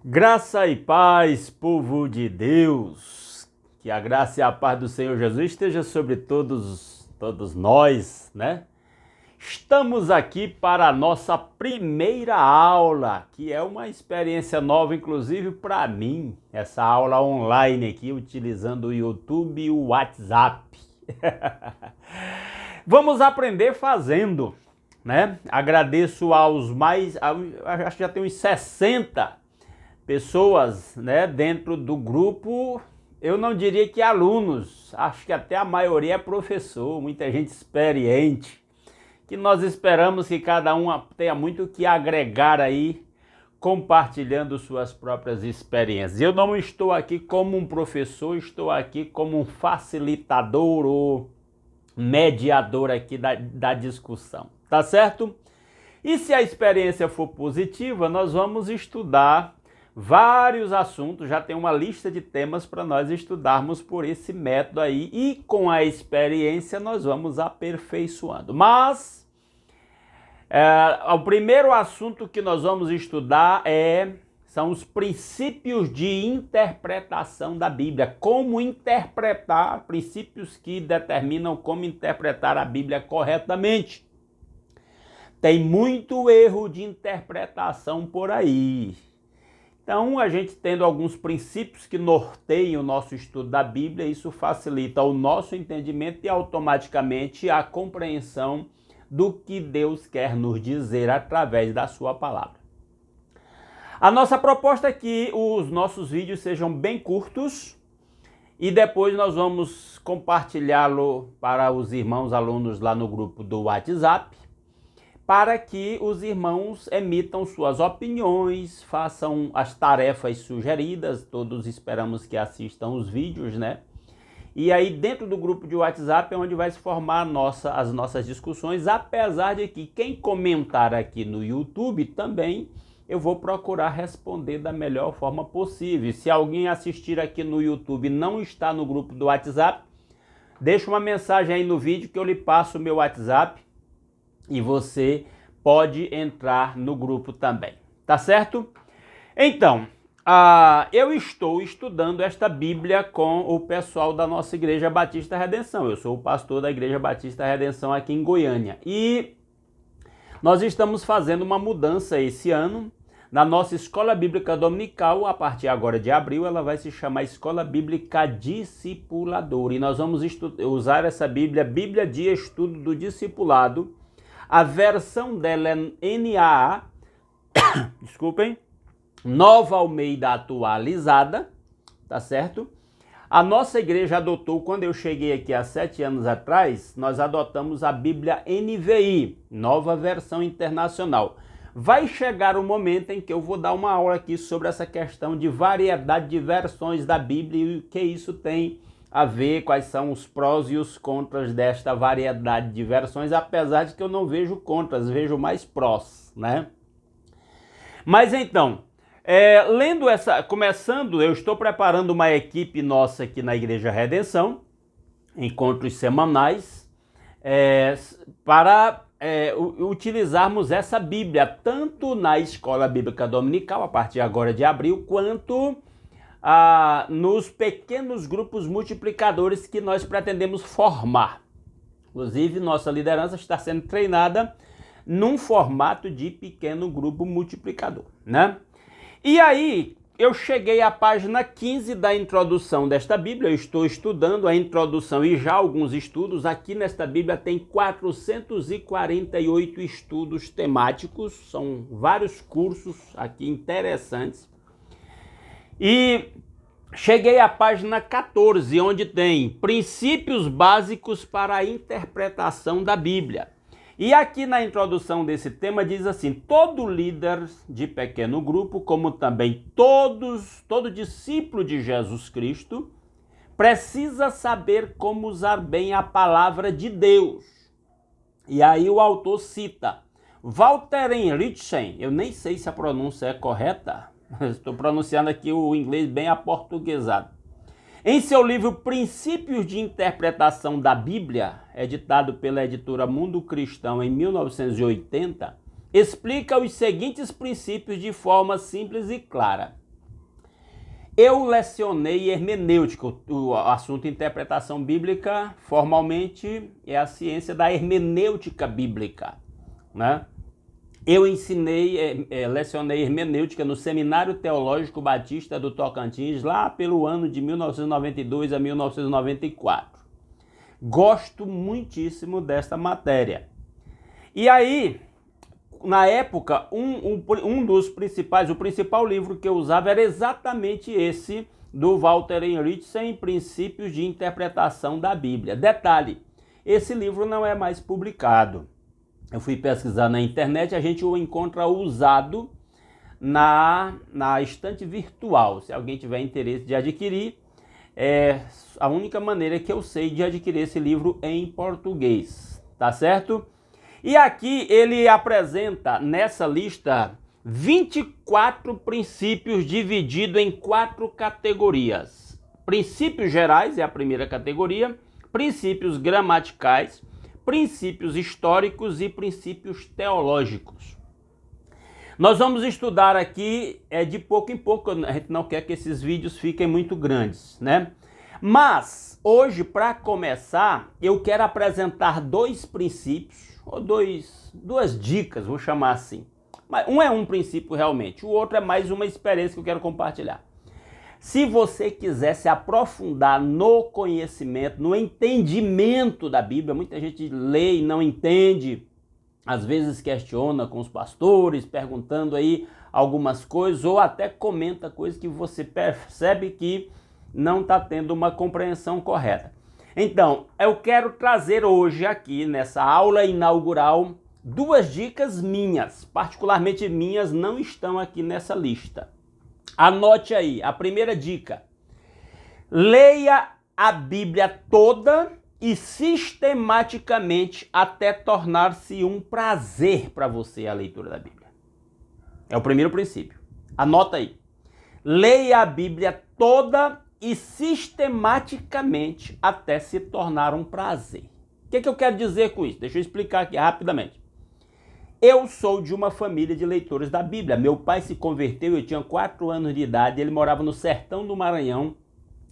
Graça e paz, povo de Deus, que a graça e a paz do Senhor Jesus esteja sobre todos nós, né? Estamos aqui para a nossa primeira aula, que é uma experiência nova, inclusive para mim, essa aula online aqui, utilizando o YouTube e o WhatsApp. Vamos aprender fazendo, né? Agradeço acho que já tem uns 60 pessoas, né, dentro do grupo. Eu não diria que alunos, acho que até a maioria é professor, muita gente experiente, que nós esperamos que cada um tenha muito que agregar aí, compartilhando suas próprias experiências. Eu não estou aqui como um professor, estou aqui como um facilitador ou mediador aqui da discussão, tá certo? E se a experiência for positiva, nós vamos estudar vários assuntos, já tem uma lista de temas para nós estudarmos por esse método aí, e com a experiência nós vamos aperfeiçoando. Mas o primeiro assunto que nós vamos estudar são os princípios de interpretação da Bíblia, como interpretar, princípios que determinam como interpretar a Bíblia corretamente. Tem muito erro de interpretação por aí. Então, a gente tendo alguns princípios que norteiam o nosso estudo da Bíblia, isso facilita o nosso entendimento e automaticamente a compreensão do que Deus quer nos dizer através da sua palavra. A nossa proposta é que os nossos vídeos sejam bem curtos e depois nós vamos compartilhá-lo para os irmãos alunos lá no grupo do WhatsApp, para que os irmãos emitam suas opiniões, façam as tarefas sugeridas. Todos esperamos que assistam os vídeos, né? E aí dentro do grupo de WhatsApp é onde vai se formar as nossas discussões, apesar de que quem comentar aqui no YouTube também eu vou procurar responder da melhor forma possível. Se alguém assistir aqui no YouTube e não está no grupo do WhatsApp, deixa uma mensagem aí no vídeo que eu lhe passo o meu WhatsApp e você pode entrar no grupo também, tá certo? Então, eu estou estudando esta Bíblia com o pessoal da nossa Igreja Batista Redenção. Eu sou o pastor da Igreja Batista Redenção aqui em Goiânia. E nós estamos fazendo uma mudança esse ano. Na nossa Escola Bíblica Dominical, a partir agora de abril, ela vai se chamar Escola Bíblica Discipuladora. E nós vamos usar essa Bíblia de Estudo do Discipulado. A versão dela é NAA, desculpem, Nova Almeida Atualizada, tá certo? A nossa igreja adotou, quando eu cheguei aqui há 7 anos atrás, nós adotamos a Bíblia NVI, Nova Versão Internacional. Vai chegar o momento em que eu vou dar uma aula aqui sobre essa questão de variedade de versões da Bíblia e o que isso tem a ver, quais são os prós e os contras desta variedade de versões, apesar de que eu não vejo contras, vejo mais prós, né? Mas então, começando, eu estou preparando uma equipe nossa aqui na Igreja Redenção, encontros semanais, para utilizarmos essa Bíblia, tanto na Escola Bíblica Dominical, a partir agora de abril, quanto nos pequenos grupos multiplicadores que nós pretendemos formar. Inclusive, nossa liderança está sendo treinada num formato de pequeno grupo multiplicador, né? E aí, eu cheguei à página 15 da introdução desta Bíblia. Eu estou estudando a introdução e já alguns estudos. Aqui nesta Bíblia tem 448 estudos temáticos, são vários cursos aqui interessantes. E cheguei à página 14, onde tem princípios básicos para a interpretação da Bíblia. E aqui na introdução desse tema diz assim: todo líder de pequeno grupo, como também todo discípulo de Jesus Cristo, precisa saber como usar bem a palavra de Deus. E aí o autor cita Walter Henrichsen, eu nem sei se a pronúncia é correta, estou pronunciando aqui o inglês bem aportuguesado. Em seu livro Princípios de Interpretação da Bíblia, editado pela editora Mundo Cristão em 1980, explica os seguintes princípios de forma simples e clara. Eu lecionei hermenêutica, o assunto interpretação bíblica formalmente é a ciência da hermenêutica bíblica, né? Eu lecionei hermenêutica no Seminário Teológico Batista do Tocantins, lá pelo ano de 1992 a 1994. Gosto muitíssimo desta matéria. E aí, na época, um dos principais, o principal livro que eu usava era exatamente esse do Walter Henrichsen, Princípios de Interpretação da Bíblia. Detalhe, esse livro não é mais publicado. Eu fui pesquisar na internet, a gente o encontra usado na estante virtual. Se alguém tiver interesse de adquirir, é a única maneira que eu sei de adquirir esse livro em português, tá certo? E aqui ele apresenta nessa lista 24 princípios divididos em 4 categorias. Princípios gerais é a primeira categoria, princípios gramaticais, princípios históricos e princípios teológicos. Nós vamos estudar aqui de pouco em pouco, a gente não quer que esses vídeos fiquem muito grandes, né? Mas hoje, para começar, eu quero apresentar 2 princípios, ou duas dicas, vou chamar assim. Um é um princípio realmente, o outro é mais uma experiência que eu quero compartilhar. Se você quiser se aprofundar no conhecimento, no entendimento da Bíblia, muita gente lê e não entende, às vezes questiona com os pastores, perguntando aí algumas coisas, ou até comenta coisas que você percebe que não está tendo uma compreensão correta. Então, eu quero trazer hoje aqui, nessa aula inaugural, 2 dicas minhas, particularmente minhas, não estão aqui nessa lista. Anote aí, a primeira dica: leia a Bíblia toda e sistematicamente até tornar-se um prazer para você a leitura da Bíblia. É o primeiro princípio. Anota aí. Leia a Bíblia toda e sistematicamente até se tornar um prazer. O que eu quero dizer com isso? Deixa eu explicar aqui rapidamente. Eu sou de uma família de leitores da Bíblia. Meu pai se converteu, eu tinha 4 anos de idade, ele morava no sertão do Maranhão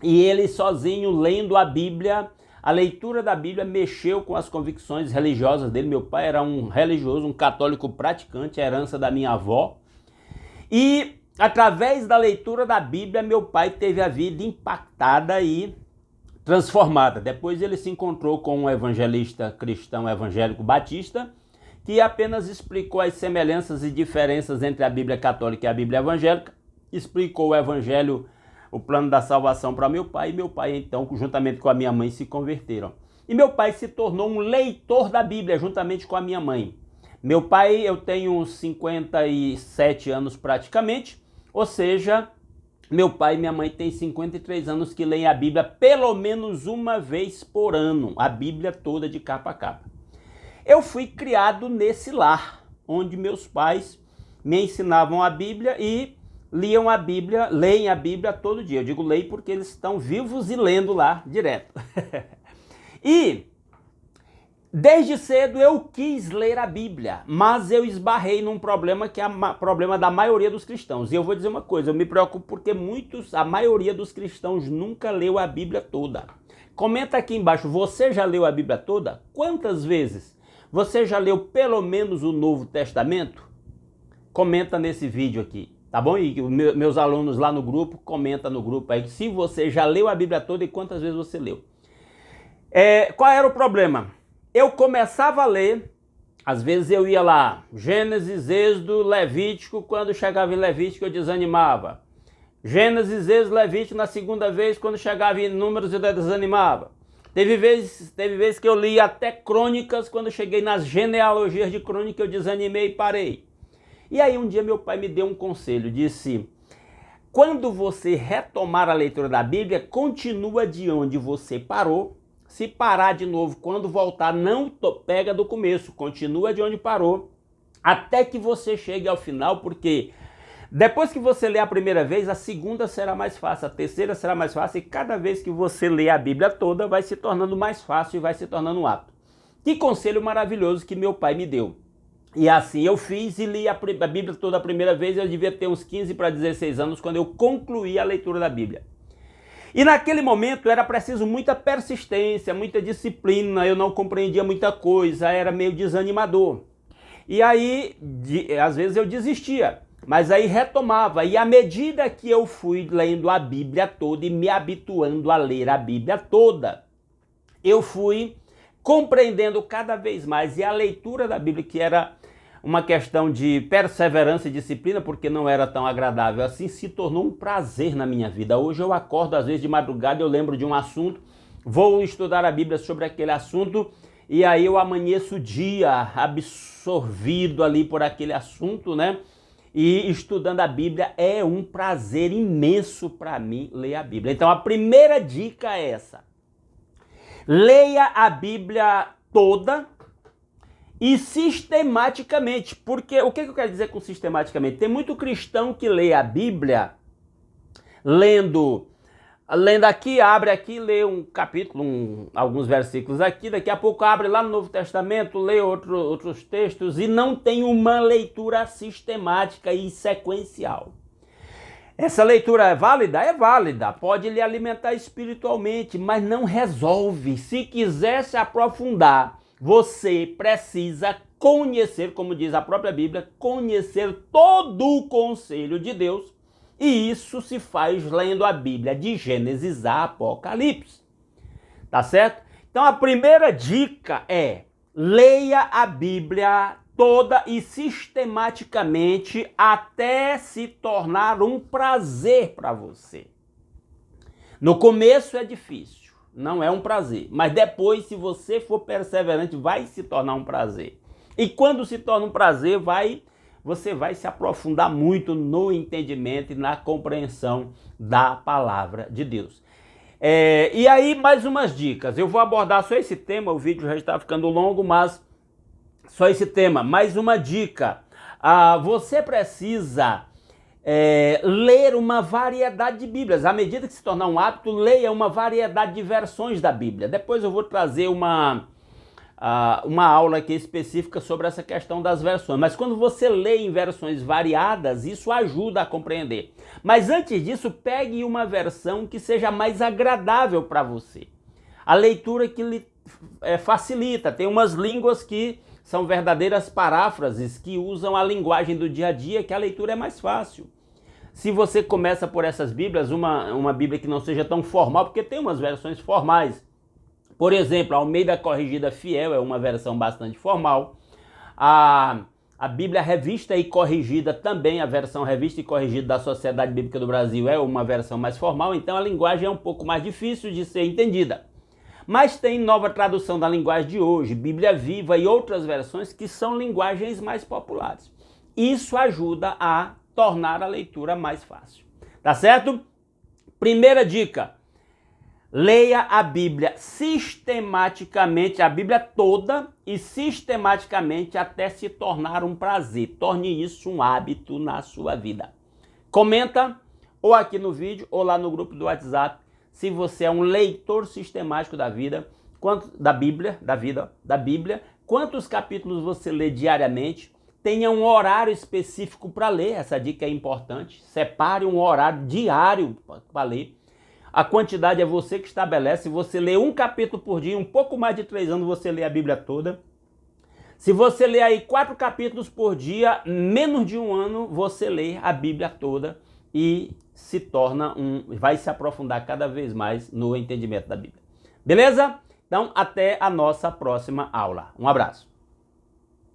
e ele sozinho lendo a Bíblia, a leitura da Bíblia mexeu com as convicções religiosas dele. Meu pai era um religioso, um católico praticante, herança da minha avó. E através da leitura da Bíblia, meu pai teve a vida impactada e transformada. Depois ele se encontrou com um evangelista cristão evangélico batista, que apenas explicou as semelhanças e diferenças entre a Bíblia católica e a Bíblia evangélica, explicou o evangelho, o plano da salvação para meu pai, e meu pai então, juntamente com a minha mãe, se converteram. E meu pai se tornou um leitor da Bíblia, juntamente com a minha mãe. Meu pai, eu tenho 57 anos praticamente, ou seja, meu pai e minha mãe têm 53 anos que leem a Bíblia pelo menos uma vez por ano, a Bíblia toda de capa a capa. Eu fui criado nesse lar, onde meus pais me ensinavam a Bíblia e leem a Bíblia todo dia. Eu digo leem porque eles estão vivos e lendo lá direto. E desde cedo eu quis ler a Bíblia, mas eu esbarrei num problema que é o problema da maioria dos cristãos. E eu vou dizer uma coisa, eu me preocupo porque a maioria dos cristãos nunca leu a Bíblia toda. Comenta aqui embaixo, você já leu a Bíblia toda? Quantas vezes? Você já leu pelo menos o Novo Testamento? Comenta nesse vídeo aqui, tá bom? E meus alunos lá no grupo, comenta no grupo aí se você já leu a Bíblia toda e quantas vezes você leu. Qual era o problema? Eu começava a ler, às vezes eu ia lá, Gênesis, Êxodo, Levítico, quando chegava em Levítico eu desanimava. Gênesis, Êxodo, Levítico na segunda vez, quando chegava em Números eu desanimava. Teve vezes que eu li até crônicas, quando cheguei nas genealogias de crônica eu desanimei e parei. E aí um dia meu pai me deu um conselho, disse: quando você retomar a leitura da Bíblia, continua de onde você parou. Se parar de novo, quando voltar, não pega do começo, continua de onde parou, até que você chegue ao final, porque depois que você lê a primeira vez, a segunda será mais fácil, a terceira será mais fácil, e cada vez que você lê a Bíblia toda, vai se tornando mais fácil e vai se tornando um hábito. Que conselho maravilhoso que meu pai me deu. E assim eu fiz e li a Bíblia toda a primeira vez. Eu devia ter uns 15 para 16 anos quando eu concluí a leitura da Bíblia. E naquele momento era preciso muita persistência, muita disciplina, eu não compreendia muita coisa, era meio desanimador. E aí, às vezes eu desistia, mas aí retomava. E à medida que eu fui lendo a Bíblia toda e me habituando a ler a Bíblia toda, eu fui compreendendo cada vez mais. E a leitura da Bíblia, que era uma questão de perseverança e disciplina, porque não era tão agradável assim, se tornou um prazer na minha vida. Hoje eu acordo, às vezes de madrugada, eu lembro de um assunto, vou estudar a Bíblia sobre aquele assunto, e aí eu amanheço o dia absorvido ali por aquele assunto, né? E estudando a Bíblia é um prazer imenso para mim ler a Bíblia. Então a primeira dica é essa: leia a Bíblia toda e sistematicamente. Porque o que eu quero dizer com sistematicamente? Tem muito cristão que lê a Bíblia lendo aqui, abre aqui, lê um capítulo, alguns versículos aqui, daqui a pouco abre lá no Novo Testamento, lê outros textos e não tem uma leitura sistemática e sequencial. Essa leitura é válida? É válida, pode lhe alimentar espiritualmente, mas não resolve. Se quiser se aprofundar, você precisa conhecer, como diz a própria Bíblia, conhecer todo o conselho de Deus. E isso se faz lendo a Bíblia de Gênesis a Apocalipse. Tá certo? Então a primeira dica é: leia a Bíblia toda e sistematicamente até se tornar um prazer para você. No começo é difícil, não é um prazer, mas depois, se você for perseverante, vai se tornar um prazer. E quando se torna um prazer, você vai se aprofundar muito no entendimento e na compreensão da palavra de Deus. E aí, mais umas dicas. Eu vou abordar só esse tema, o vídeo já está ficando longo, mas só esse tema. Mais uma dica. Você precisa ler uma variedade de Bíblias. À medida que se tornar um hábito, leia uma variedade de versões da Bíblia. Depois eu vou trazer uma aula aqui específica sobre essa questão das versões. Mas quando você lê em versões variadas, isso ajuda a compreender. Mas antes disso, pegue uma versão que seja mais agradável para você. A leitura que lhe facilita. Tem umas línguas que são verdadeiras paráfrases, que usam a linguagem do dia a dia, que a leitura é mais fácil. Se você começa por essas Bíblias, uma Bíblia que não seja tão formal, porque tem umas versões formais. Por exemplo, a Almeida Corrigida Fiel é uma versão bastante formal. A Bíblia Revista e Corrigida também, a versão Revista e Corrigida da Sociedade Bíblica do Brasil é uma versão mais formal, então a linguagem é um pouco mais difícil de ser entendida. Mas tem Nova Tradução da Linguagem de Hoje, Bíblia Viva e outras versões que são linguagens mais populares. Isso ajuda a tornar a leitura mais fácil. Tá certo? Primeira dica: leia a Bíblia sistematicamente, a Bíblia toda e sistematicamente até se tornar um prazer. Torne isso um hábito na sua vida. Comenta ou aqui no vídeo ou lá no grupo do WhatsApp se você é um leitor sistemático da Bíblia, quantos capítulos você lê diariamente. Tenha um horário específico para ler, essa dica é importante. Separe um horário diário para ler. A quantidade é você que estabelece. Se você lê um capítulo por dia, um pouco mais de 3 anos você lê a Bíblia toda. Se você lê aí 4 capítulos por dia, menos de 1 ano você lê a Bíblia toda e se torna vai se aprofundar cada vez mais no entendimento da Bíblia. Beleza? Então até a nossa próxima aula. Um abraço.